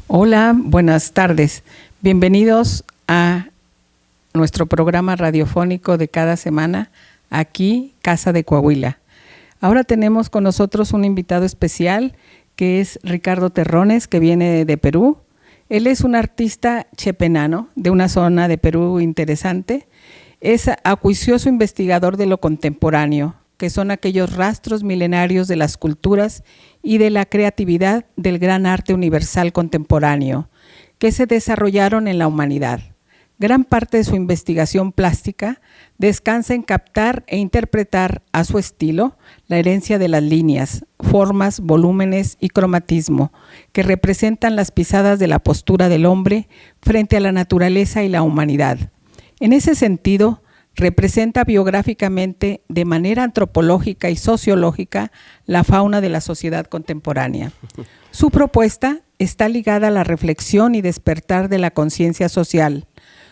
Hola, buenas tardes. Bienvenidos a nuestro programa radiofónico de cada semana, aquí, Casa de Coahuila. Ahora tenemos con nosotros un invitado especial que es Ricardo Terrones, que viene de Perú. Él es un artista chepenano de una zona de Perú interesante. Es acuicioso investigador de lo contemporáneo, que son aquellos rastros milenarios de las culturas y de la creatividad del gran arte universal contemporáneo que se desarrollaron en la humanidad. Gran parte de su investigación plástica descansa en captar e interpretar a su estilo la herencia de las líneas, formas, volúmenes y cromatismo que representan las pisadas de la postura del hombre frente a la naturaleza y la humanidad. En ese sentido, representa biográficamente de manera antropológica y sociológica la fauna de la sociedad contemporánea. Su propuesta está ligada a la reflexión y despertar de la conciencia social.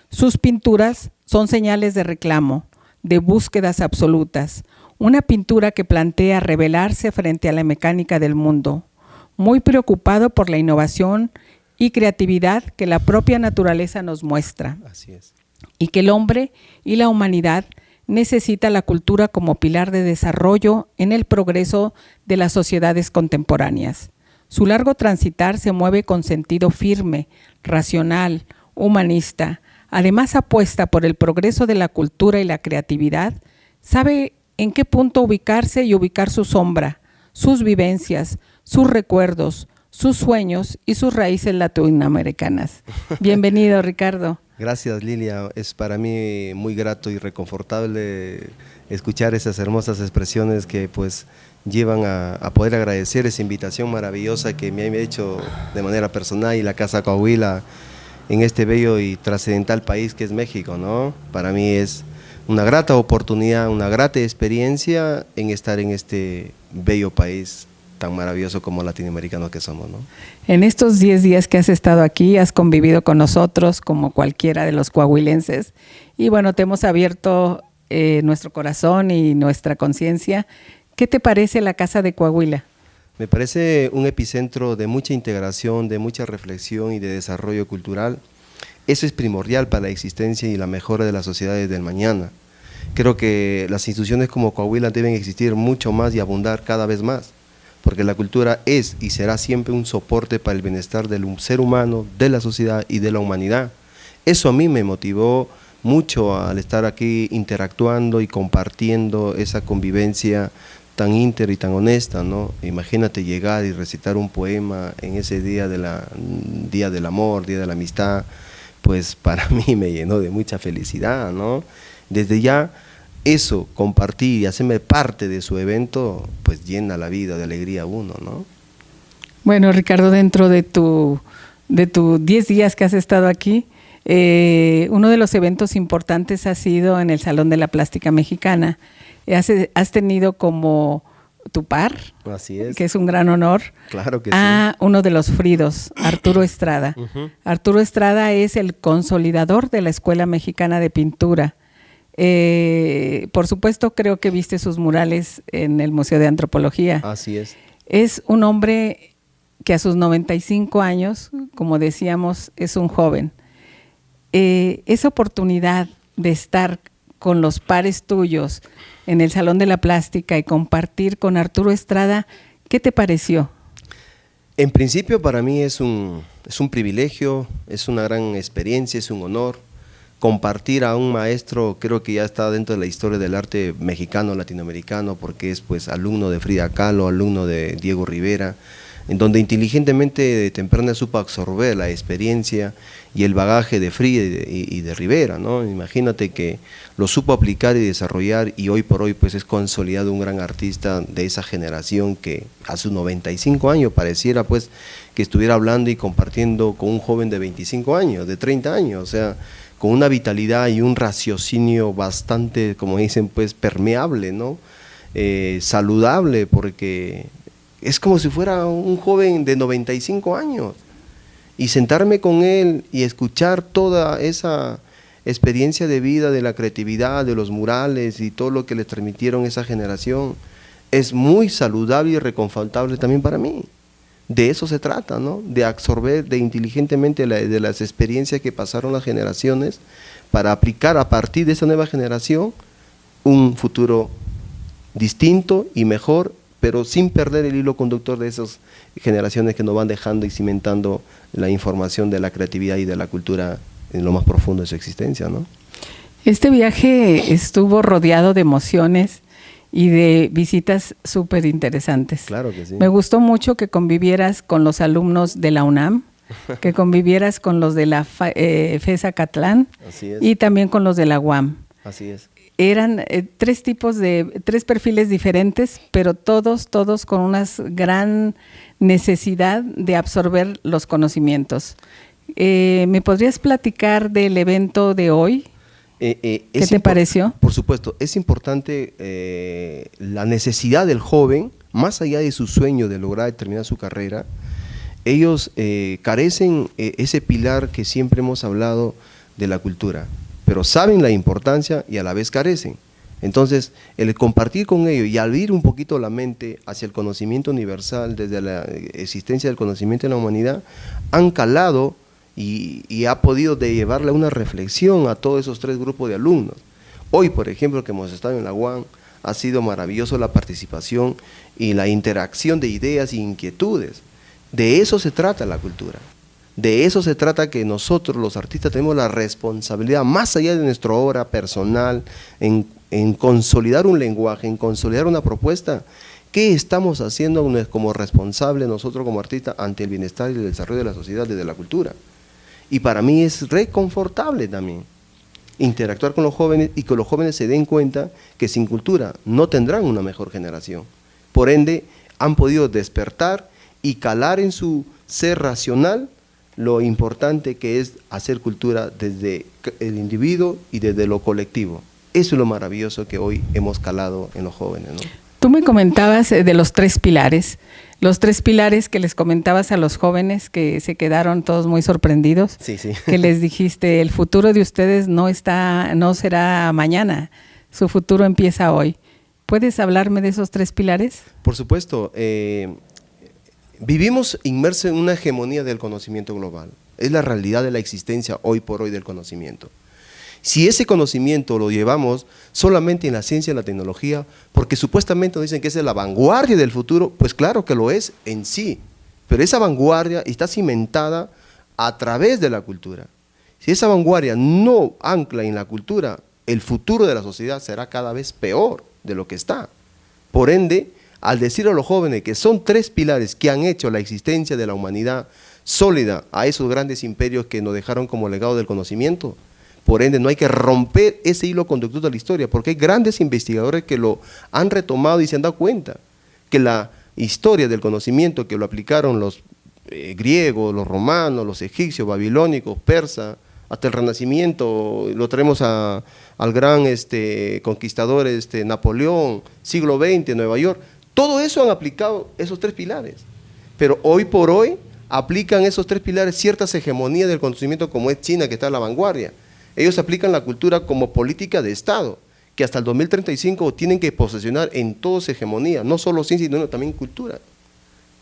Sus pinturas son señales de reclamo, de búsquedas absolutas, una pintura que plantea rebelarse frente a la mecánica del mundo, muy preocupado por la innovación y creatividad que la propia naturaleza nos muestra. Así es. Y que el hombre y la humanidad necesita la cultura como pilar de desarrollo en el progreso de las sociedades contemporáneas. Su largo transitar se mueve con sentido firme, racional, humanista. Además apuesta por el progreso de la cultura y la creatividad, sabe en qué punto ubicarse y ubicar su sombra, sus vivencias, sus recuerdos, sus sueños y sus raíces latinoamericanas. Bienvenido, Ricardo. Gracias, Lilia. Es para mí muy grato y reconfortable escuchar esas hermosas expresiones que pues llevan a poder agradecer esa invitación maravillosa que me ha hecho de manera personal y la Casa Coahuila en este bello y trascendental país que es México, ¿no? Para mí es una grata oportunidad, una grata experiencia en estar en este bello país tan maravilloso como latinoamericanos que somos, ¿no? En estos 10 días que has estado aquí, has convivido con nosotros como cualquiera de los coahuilenses y bueno, te hemos abierto nuestro corazón y nuestra conciencia. ¿Qué te parece la Casa de Coahuila? Me parece un epicentro de mucha integración, de mucha reflexión y de desarrollo cultural. Eso es primordial para la existencia y la mejora de las sociedades del mañana. Creo que las instituciones como Coahuila deben existir mucho más y abundar cada vez más, porque la cultura es y será siempre un soporte para el bienestar del ser humano, de la sociedad y de la humanidad. Eso a mí me motivó mucho al estar aquí interactuando y compartiendo esa convivencia tan íntegra y tan honesta, ¿no? Imagínate llegar y recitar un poema en ese día día del amor, día de la amistad, pues para mí me llenó de mucha felicidad, ¿no? Desde ya eso, compartir y hacerme parte de su evento, pues llena la vida de alegría a uno, ¿no? Bueno, Ricardo, dentro de tu 10 días que has estado aquí, uno de los eventos importantes ha sido en el Salón de la Plástica Mexicana. Has tenido como tu par, así es, que es un gran honor, claro que a uno de los Fridos, Arturo Estrada. Arturo Estrada es el consolidador de la Escuela Mexicana de Pintura. Por supuesto, creo que viste sus murales en el Museo de Antropología. Así es. Es un hombre que a sus 95 años, como decíamos, es un joven. Esa oportunidad de estar con los pares tuyos en el Salón de la Plástica y compartir con Arturo Estrada, ¿qué te pareció? En principio para mí es un privilegio, es una gran experiencia, es un honor. Compartir a un maestro, creo que ya está dentro de la historia del arte mexicano, latinoamericano, porque es pues alumno de Frida Kahlo, alumno de Diego Rivera, en donde inteligentemente de temprana supo absorber la experiencia y el bagaje de Frida y de Rivera, ¿no? Imagínate que lo supo aplicar y desarrollar y hoy por hoy pues es consolidado un gran artista de esa generación que a sus 95 años pareciera pues que estuviera hablando y compartiendo con un joven de 25 años, de 30 años, o sea, con una vitalidad y un raciocinio bastante, como dicen, pues permeable, ¿no? Saludable, porque es como si fuera un joven de 95 años. Y sentarme con él y escuchar toda esa experiencia de vida, de la creatividad, de los murales y todo lo que le transmitieron esa generación, es muy saludable y reconfortable también para mí. De eso se trata, ¿no? De absorber inteligentemente de las experiencias que pasaron las generaciones para aplicar a partir de esa nueva generación un futuro distinto y mejor, pero sin perder el hilo conductor de esas generaciones que nos van dejando y cimentando la información de la creatividad y de la cultura en lo más profundo de su existencia, ¿no? Este viaje estuvo rodeado de emociones y de visitas súper interesantes. Claro que sí. Me gustó mucho que convivieras con los alumnos de la UNAM, que convivieras con los de la FES Acatlán y también con los de la UAM. Así es. Eran tres perfiles diferentes, pero todos con una gran necesidad de absorber los conocimientos. ¿Me podrías platicar del evento de hoy? ¿Qué te pareció? Por supuesto, es importante la necesidad del joven, más allá de su sueño de lograr terminar su carrera. Ellos carecen ese pilar que siempre hemos hablado de la cultura, pero saben la importancia y a la vez carecen. Entonces, el compartir con ellos y abrir un poquito la mente hacia el conocimiento universal, desde la existencia del conocimiento en la humanidad, han calado y ha podido llevarle una reflexión a todos esos tres grupos de alumnos. Hoy, por ejemplo, que hemos estado en la UAM, ha sido maravilloso la participación y la interacción de ideas e inquietudes. De eso se trata la cultura. De eso se trata, que nosotros los artistas tenemos la responsabilidad, más allá de nuestra obra personal, en consolidar un lenguaje, en consolidar una propuesta. ¿Qué estamos haciendo como responsables nosotros como artistas ante el bienestar y el desarrollo de la sociedad desde la cultura? Y para mí es reconfortable también interactuar con los jóvenes y que los jóvenes se den cuenta que sin cultura no tendrán una mejor generación. Por ende, han podido despertar y calar en su ser racional lo importante que es hacer cultura desde el individuo y desde lo colectivo. Eso es lo maravilloso que hoy hemos calado en los jóvenes, ¿no? Tú me comentabas de los tres pilares que les comentabas a los jóvenes, que se quedaron todos muy sorprendidos. Sí, sí. Que les dijiste, el futuro de ustedes no será mañana, su futuro empieza hoy. ¿Puedes hablarme de esos tres pilares? Por supuesto. Vivimos inmersos en una hegemonía del conocimiento global. Es la realidad de la existencia hoy por hoy del conocimiento. Si ese conocimiento lo llevamos solamente en la ciencia y la tecnología, porque supuestamente nos dicen que esa es la vanguardia del futuro, pues claro que lo es en sí, pero esa vanguardia está cimentada a través de la cultura. Si esa vanguardia no ancla en la cultura, el futuro de la sociedad será cada vez peor de lo que está. Por ende, al decir a los jóvenes que son tres pilares que han hecho la existencia de la humanidad sólida a esos grandes imperios que nos dejaron como legado del conocimiento, por ende no hay que romper ese hilo conductor de la historia, porque hay grandes investigadores que lo han retomado y se han dado cuenta que la historia del conocimiento que lo aplicaron los griegos, los romanos, los egipcios, babilónicos, persas, hasta el Renacimiento, lo traemos al gran conquistador Napoleón, siglo XX, Nueva York. Todo eso han aplicado esos tres pilares, pero hoy por hoy aplican esos tres pilares ciertas hegemonías del conocimiento, como es China, que está a la vanguardia. Ellos aplican la cultura como política de Estado, que hasta el 2035 tienen que posesionar en toda su hegemonía, no solo ciencia, sino también cultura.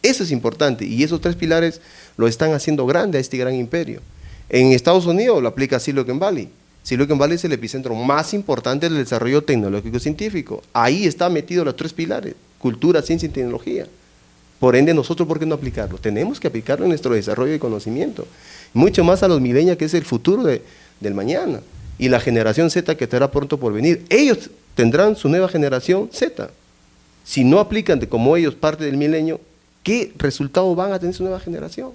Eso es importante, y esos tres pilares lo están haciendo grande a este gran imperio. En Estados Unidos lo aplica Silicon Valley. Silicon Valley es el epicentro más importante del desarrollo tecnológico y científico. Ahí están metidos los tres pilares: cultura, ciencia y tecnología. Por ende, nosotros, ¿por qué no aplicarlo? Tenemos que aplicarlo en nuestro desarrollo y conocimiento. Mucho más a los millennials, que es el futuro del mañana. Y la generación Z, que estará pronto por venir. Ellos tendrán su nueva generación Z. Si no aplican como ellos parte del milenio, ¿qué resultados van a tener su nueva generación?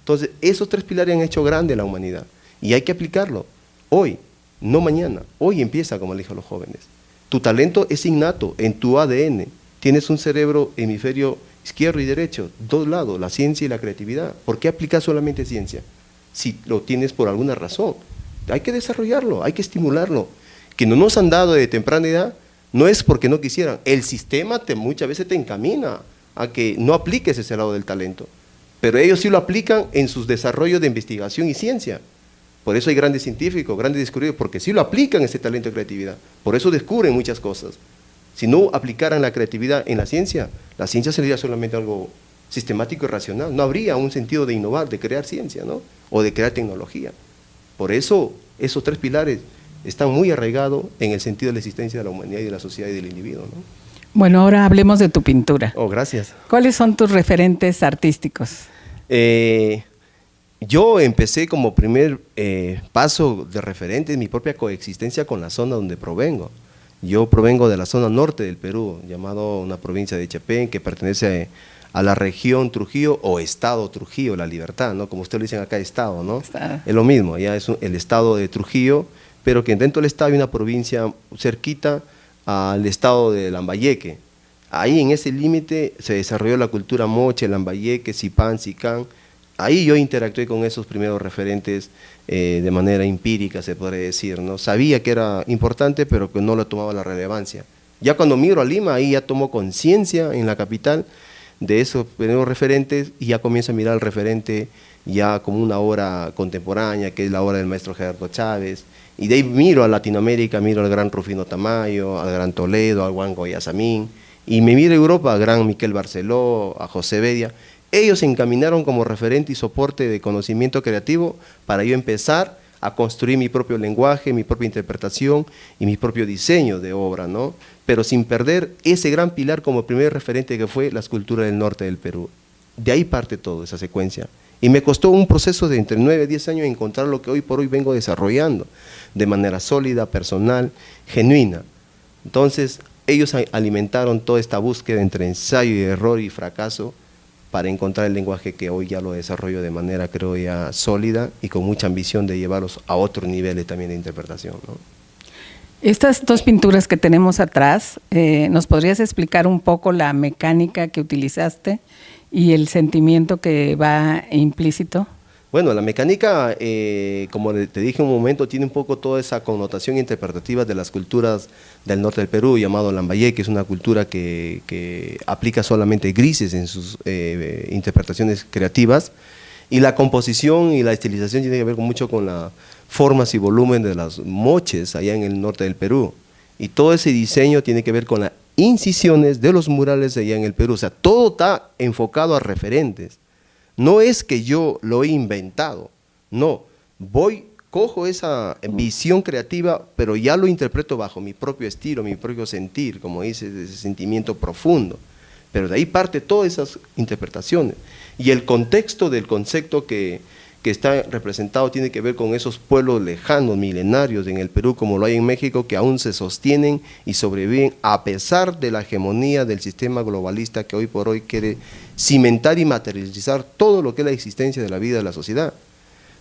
Entonces, esos tres pilares han hecho grande la humanidad. Y hay que aplicarlo. Hoy, no mañana. Hoy empieza, como le dijo a los jóvenes. Tu talento es innato en tu ADN. Tienes un cerebro hemisferio izquierdo y derecho, dos lados, la ciencia y la creatividad. ¿Por qué aplicar solamente ciencia? Si lo tienes por alguna razón. Hay que desarrollarlo, hay que estimularlo. Que no nos han dado de temprana edad, no es porque no quisieran. El sistema muchas veces te encamina a que no apliques ese lado del talento. Pero ellos sí lo aplican en sus desarrollos de investigación y ciencia. Por eso hay grandes científicos, grandes descubridores, porque sí lo aplican ese talento de creatividad. Por eso descubren muchas cosas. Si no aplicaran la creatividad en la ciencia sería solamente algo sistemático y racional. No habría un sentido de innovar, de crear ciencia, ¿no? O de crear tecnología. Por eso, esos tres pilares están muy arraigados en el sentido de la existencia de la humanidad y de la sociedad y del individuo, ¿no? Bueno, ahora hablemos de tu pintura. Oh, gracias. ¿Cuáles son tus referentes artísticos? Yo empecé como primer paso de referente en mi propia coexistencia con la zona donde provengo. Yo provengo de la zona norte del Perú, llamado una provincia de Chapén, que pertenece a la región Trujillo o estado Trujillo, La Libertad, ¿no? Como ustedes lo dicen acá, estado, ¿no? Estado. Es lo mismo, ya es el estado de Trujillo, pero que dentro del estado hay una provincia cerquita al estado de Lambayeque. Ahí en ese límite se desarrolló la cultura moche, Lambayeque, Sipán, Sicán. Ahí yo interactué con esos primeros referentes de manera empírica, se podría decir, ¿no? Sabía que era importante, pero que no le tomaba la relevancia. Ya cuando migro a Lima, ahí ya tomo conciencia en la capital de esos primeros referentes y ya comienzo a mirar el referente ya como una obra contemporánea, que es la obra del maestro Gerardo Chávez, y de ahí miro a Latinoamérica, miro al gran Rufino Tamayo, al gran Toledo, al Juan Goyasamín, y me miro a Europa, al gran Miquel Barceló, a José Bedia. Ellos se encaminaron como referente y soporte de conocimiento creativo para yo empezar a construir mi propio lenguaje, mi propia interpretación y mi propio diseño de obra, ¿no? Pero sin perder ese gran pilar como primer referente que fue la escultura del norte del Perú. De ahí parte todo, esa secuencia. Y me costó un proceso de entre 9 y 10 años encontrar lo que hoy por hoy vengo desarrollando de manera sólida, personal, genuina. Entonces, ellos alimentaron toda esta búsqueda entre ensayo y error y fracaso para encontrar el lenguaje que hoy ya lo desarrollo de manera, creo, ya sólida y con mucha ambición de llevarlos a otros niveles también de interpretación, ¿no? Estas dos pinturas que tenemos atrás, ¿nos podrías explicar un poco la mecánica que utilizaste y el sentimiento que va implícito? Bueno, la mecánica, como te dije un momento, tiene un poco toda esa connotación interpretativa de las culturas del norte del Perú, llamado Lambayeque, que es una cultura que aplica solamente grises en sus interpretaciones creativas, y la composición y la estilización tiene que ver mucho con las formas y volumen de las moches allá en el norte del Perú, y todo ese diseño tiene que ver con las incisiones de los murales allá en el Perú, o sea, todo está enfocado a referentes. No es que yo lo he inventado, no, cojo esa visión creativa, pero ya lo interpreto bajo mi propio estilo, mi propio sentir, como dice, ese sentimiento profundo. Pero de ahí parte todas esas interpretaciones. Y el contexto del concepto que está representado tiene que ver con esos pueblos lejanos, milenarios en el Perú, como lo hay en México, que aún se sostienen y sobreviven a pesar de la hegemonía del sistema globalista que hoy por hoy quiere cimentar y materializar todo lo que es la existencia de la vida de la sociedad,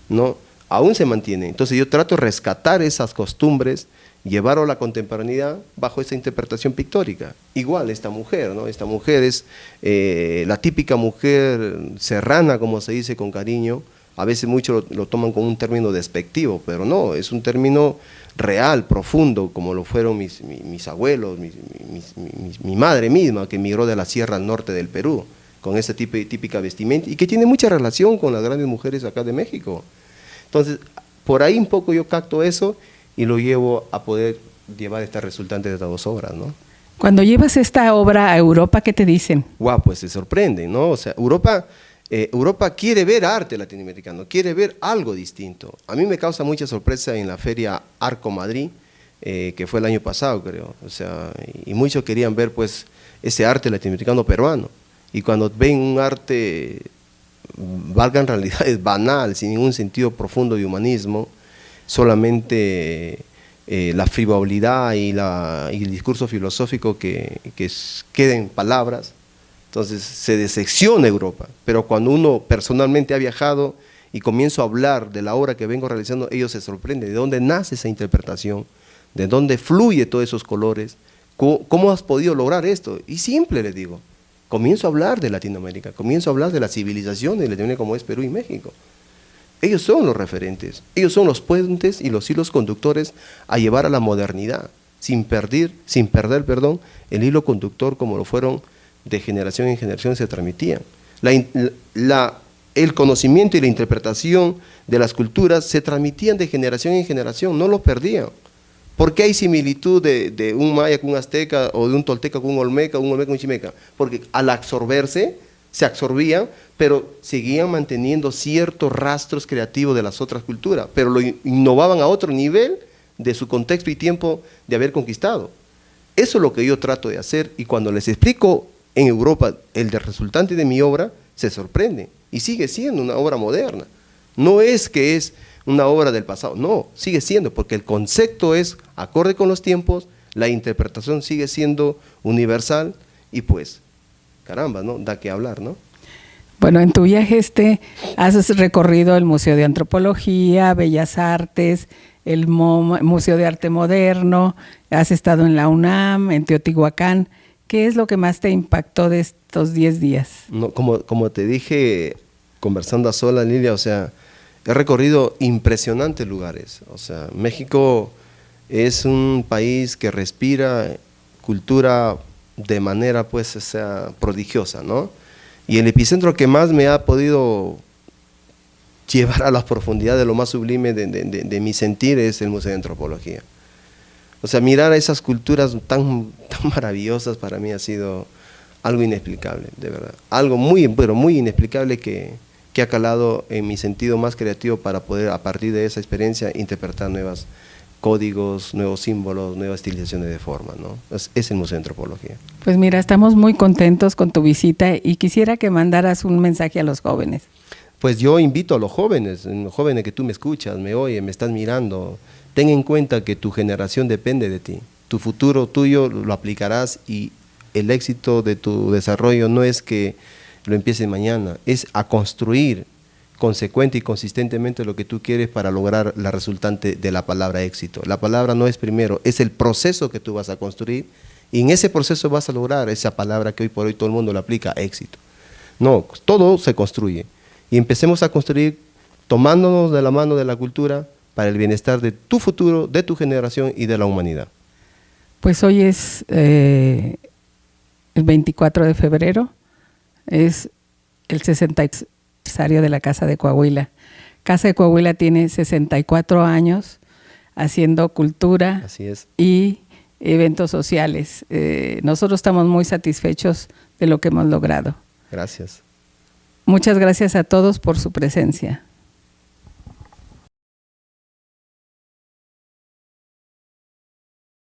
¿no? Aún se mantiene. Entonces yo trato de rescatar esas costumbres, llevarlo a la contemporaneidad bajo esa interpretación pictórica. Igual esta mujer, ¿no? Esta mujer es la típica mujer serrana, como se dice con cariño. A veces muchos lo toman como un término despectivo, pero no, es un término real, profundo, como lo fueron mis abuelos, mi madre misma, que emigró de la sierra al norte del Perú, con esa típica vestimenta, y que tiene mucha relación con las grandes mujeres acá de México. Entonces, por ahí un poco yo capto eso y lo llevo a poder llevar esta resultante de estas dos obras, ¿no? Cuando llevas esta obra a Europa, ¿qué te dicen? Guau, pues se sorprende, ¿no? O sea, Europa quiere ver arte latinoamericano, quiere ver algo distinto. A mí me causa mucha sorpresa en la feria Arco Madrid, que fue el año pasado, creo. O sea, y muchos querían ver, pues, ese arte latinoamericano peruano. Y cuando ven un arte, valga en realidad, es banal, sin ningún sentido profundo de humanismo, solamente la frivolidad y el discurso filosófico que queda en palabras. Entonces se decepciona Europa, pero cuando uno personalmente ha viajado y comienzo a hablar de la obra que vengo realizando, ellos se sorprenden de dónde nace esa interpretación, de dónde fluye todos esos colores, cómo has podido lograr esto. Y simple, les digo, comienzo a hablar de Latinoamérica, comienzo a hablar de la civilización de Latinoamérica como es Perú y México. Ellos son los referentes, ellos son los puentes y los hilos conductores a llevar a la modernidad, sin perder, el hilo conductor como lo fueron de generación en generación se transmitían. El conocimiento y la interpretación de las culturas se transmitían de generación en generación, no lo perdían. ¿Por qué hay similitud de un maya con un azteca o de un tolteca con un olmeca con un chimeca? Porque al absorberse se absorbían, pero seguían manteniendo ciertos rastros creativos de las otras culturas, pero lo innovaban a otro nivel de su contexto y tiempo de haber conquistado. Eso es lo que yo trato de hacer, y cuando les explico en Europa el resultante de mi obra, se sorprenden, y sigue siendo una obra moderna. No es que es una obra del pasado, no, sigue siendo, porque el concepto es acorde con los tiempos, la interpretación sigue siendo universal, y pues, caramba, ¿no? Da que hablar, ¿no? Bueno, en tu viaje has recorrido el Museo de Antropología, Bellas Artes, el Museo de Arte Moderno, has estado en la UNAM, en Teotihuacán. ¿Qué es lo que más te impactó de estos 10 días? No, como te dije, conversando a sola, Lilia, o sea, he recorrido impresionantes lugares. O sea, México es un país que respira cultura de manera, pues, o sea, prodigiosa, ¿no? Y el epicentro que más me ha podido llevar a las profundidades de lo más sublime de mi sentir es el Museo de Antropología. O sea, mirar a esas culturas tan maravillosas para mí ha sido algo inexplicable, de verdad. Algo muy, pero muy inexplicable que ha calado en mi sentido más creativo para poder, a partir de esa experiencia, interpretar nuevos códigos, nuevos símbolos, nuevas estilizaciones de forma, ¿no? Es el Museo de Antropología. Pues mira, estamos muy contentos con tu visita y quisiera que mandaras un mensaje a los jóvenes. Pues yo invito a los jóvenes que tú me escuchas, me oyes, me estás mirando, ten en cuenta que tu generación depende de ti. Tu futuro tuyo lo aplicarás, y el éxito de tu desarrollo no es que lo empieces mañana, es a construir consecuente y consistentemente lo que tú quieres para lograr la resultante de la palabra éxito. La palabra no es primero, es el proceso que tú vas a construir, y en ese proceso vas a lograr esa palabra que hoy por hoy todo el mundo le aplica, éxito. No, todo se construye, y empecemos a construir tomándonos de la mano de la cultura para el bienestar de tu futuro, de tu generación y de la humanidad. Pues hoy es el 24 de febrero, es el 60 aniversario de la Casa de Coahuila. Casa de Coahuila tiene 64 años haciendo cultura. Así es. Y eventos sociales. Nosotros estamos muy satisfechos de lo que hemos logrado. Gracias. Muchas gracias a todos por su presencia.